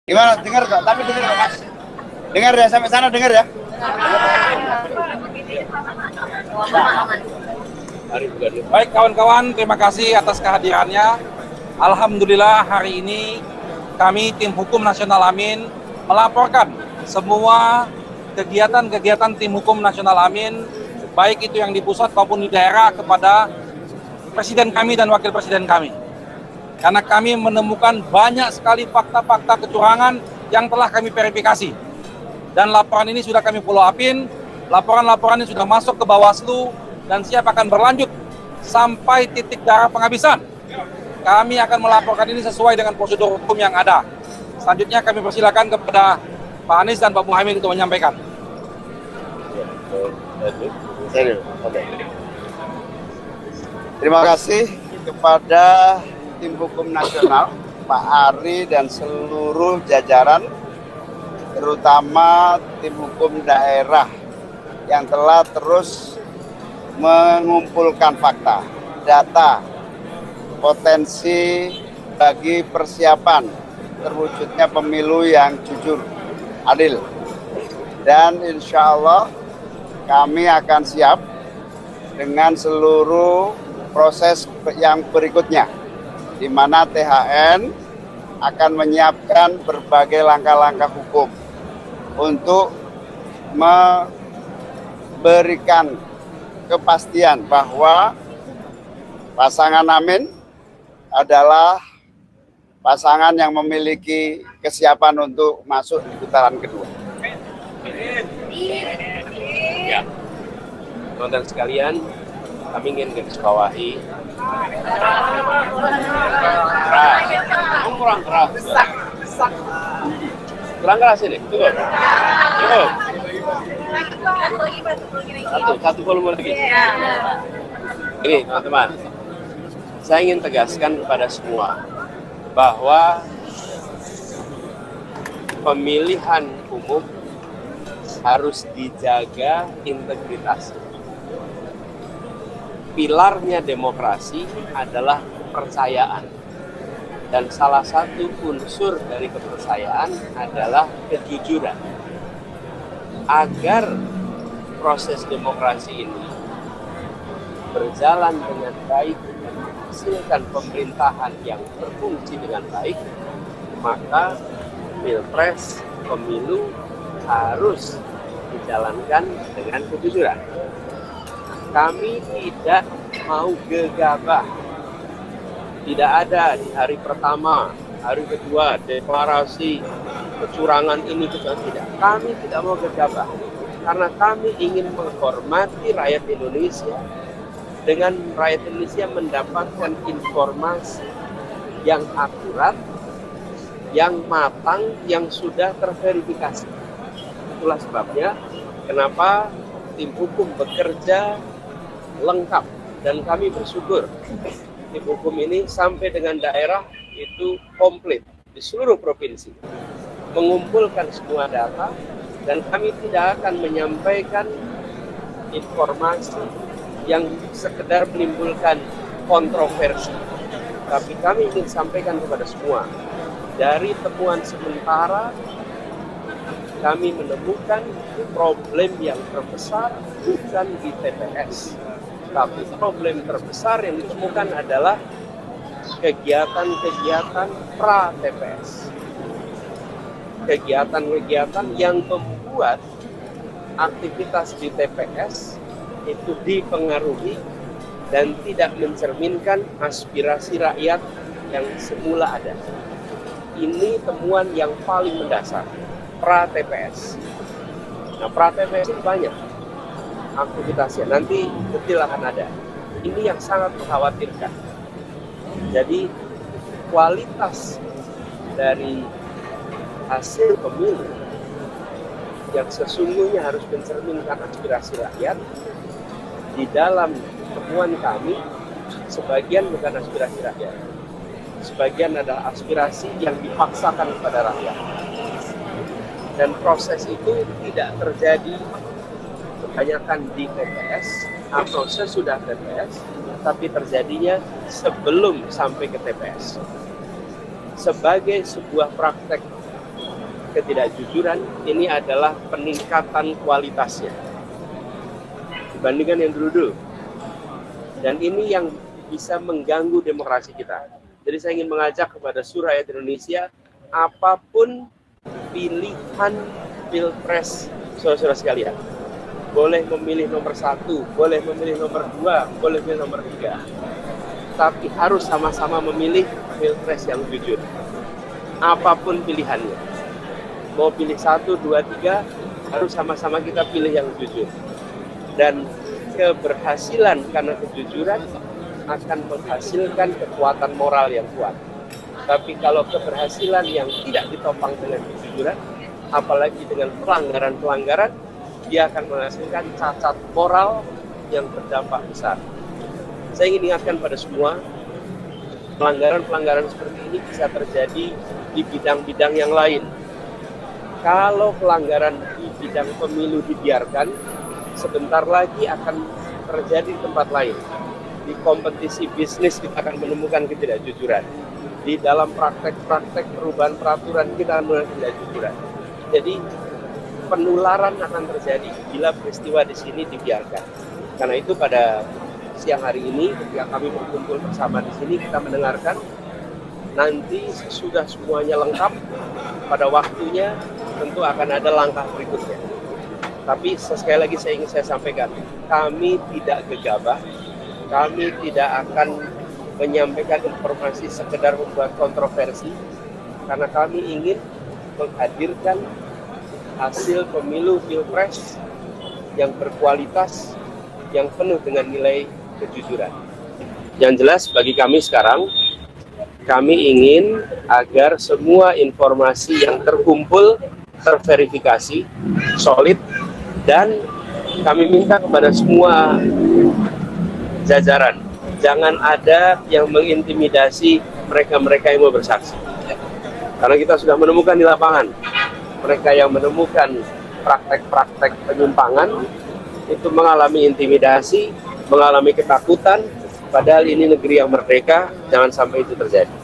Gimana? Dengar kok, tapi dengar kok Mas. Dengar ya, sampai sana dengar ya. Baik kawan-kawan, terima kasih atas kehadirannya. Alhamdulillah hari ini kami tim hukum nasional Amin melaporkan semua kegiatan-kegiatan tim hukum nasional Amin, baik itu yang di pusat maupun di daerah, kepada presiden kami dan wakil presiden kami. Karena kami menemukan banyak sekali fakta-fakta kecurangan yang telah kami verifikasi. Dan laporan ini sudah kami follow upin, laporan-laporan ini sudah masuk ke Bawaslu dan siap akan berlanjut sampai titik darah penghabisan. Kami akan melaporkan ini sesuai dengan prosedur hukum yang ada. Selanjutnya kami persilakan kepada Pak Anies dan Pak Muhaimin untuk menyampaikan. Terima kasih kepada tim hukum nasional, Pak Ari dan seluruh jajaran, terutama tim hukum daerah yang telah terus mengumpulkan fakta, data, potensi bagi persiapan terwujudnya pemilu yang jujur, adil. Dan insya Allah kami akan siap dengan seluruh proses yang berikutnya, di mana THN akan menyiapkan berbagai langkah-langkah hukum untuk memberikan kepastian bahwa pasangan Amin adalah pasangan yang memiliki kesiapan untuk masuk di putaran kedua. Ya, teman-teman sekalian, kami ingin garisbawahi kurang keras. Kurang keras ini, cukup. Satu volume lagi. Ini teman-teman, saya ingin tegaskan kepada semua bahwa pemilihan umum harus dijaga integritas. Pilarnya demokrasi adalah kepercayaan. Dan salah satu unsur dari kepercayaan adalah kejujuran. Agar proses demokrasi ini berjalan dengan baik dan menghasilkan pemerintahan yang berfungsi dengan baik, maka pilpres, pemilu harus dijalankan dengan kejujuran. Kami tidak mau gegabah. Tidak ada di hari pertama, hari kedua, deklarasi kecurangan ini, tidak. Kami tidak mau gegabah. Karena kami ingin menghormati rakyat Indonesia, dengan rakyat Indonesia mendapatkan informasi yang akurat, yang matang, yang sudah terverifikasi. Itulah sebabnya kenapa tim hukum bekerja lengkap, dan kami bersyukur tim hukum ini sampai dengan daerah itu komplit di seluruh provinsi, mengumpulkan semua data, dan kami tidak akan menyampaikan informasi yang sekedar menimbulkan kontroversi, tapi kami ingin sampaikan kepada semua. Dari temuan sementara, kami menemukan problem yang terbesar bukan di TPS, tapi problem terbesar yang ditemukan adalah kegiatan-kegiatan pra-TPS. Kegiatan-kegiatan yang membuat aktivitas di TPS itu dipengaruhi dan tidak mencerminkan aspirasi rakyat yang semula ada. Ini temuan yang paling mendasar, pra-TPS. Nah, pra-TPS itu banyak aktivitasnya, nanti detail akan ada. Ini yang sangat mengkhawatirkan. Jadi kualitas dari hasil pemilu yang sesungguhnya harus mencerminkan aspirasi rakyat, di dalam temuan kami sebagian bukan aspirasi rakyat, sebagian adalah aspirasi yang dipaksakan kepada rakyat. Dan proses itu tidak terjadi kebanyakan di TPS atau sesudah TPS, tapi terjadinya sebelum sampai ke TPS. Sebagai sebuah praktek ketidakjujuran, ini adalah peningkatan kualitasnya dibandingkan yang dulu-dulu. Dan ini yang bisa mengganggu demokrasi kita. Jadi saya ingin mengajak kepada seluruh rakyat Indonesia, apapun pilihan pilpres saudara-saudara sekalian, boleh memilih nomor 1, boleh memilih nomor 2, boleh memilih nomor 3, tapi harus sama-sama memilih pilpres yang jujur. Apapun pilihannya, mau pilih 1, 2, 3, harus sama-sama kita pilih yang jujur. Dan keberhasilan karena kejujuran akan menghasilkan kekuatan moral yang kuat. Tapi kalau keberhasilan yang tidak ditopang dengan kejujuran, apalagi dengan pelanggaran-pelanggaran, dia akan menghasilkan cacat moral yang berdampak besar. Saya ingin ingatkan pada semua, pelanggaran-pelanggaran seperti ini bisa terjadi di bidang-bidang yang lain. Kalau pelanggaran di bidang pemilu dibiarkan, sebentar lagi akan terjadi di tempat lain. Di kompetisi bisnis kita akan menemukan ketidakjujuran. Di dalam praktek-praktek perubahan peraturan kita akan menemukan ketidakjujuran. Jadi penularan akan terjadi bila peristiwa di sini dibiarkan. Karena itu pada siang hari ini ketika kami berkumpul bersama di sini, kita mendengarkan, nanti sesudah semuanya lengkap, pada waktunya tentu akan ada langkah berikutnya. Tapi sekali lagi saya ingin sampaikan, kami tidak gegabah, kami tidak akan menyampaikan informasi sekedar membuat kontroversi, karena kami ingin menghadirkan hasil pemilu pilpres yang berkualitas, yang penuh dengan nilai kejujuran. Yang jelas bagi kami sekarang, kami ingin agar semua informasi yang terkumpul terverifikasi, solid, dan kami minta kepada semua jajaran, jangan ada yang mengintimidasi mereka-mereka yang mau bersaksi. Karena kita sudah menemukan di lapangan, mereka yang menemukan praktek-praktek penyimpangan itu mengalami intimidasi, mengalami ketakutan, padahal ini negeri yang merdeka, jangan sampai itu terjadi.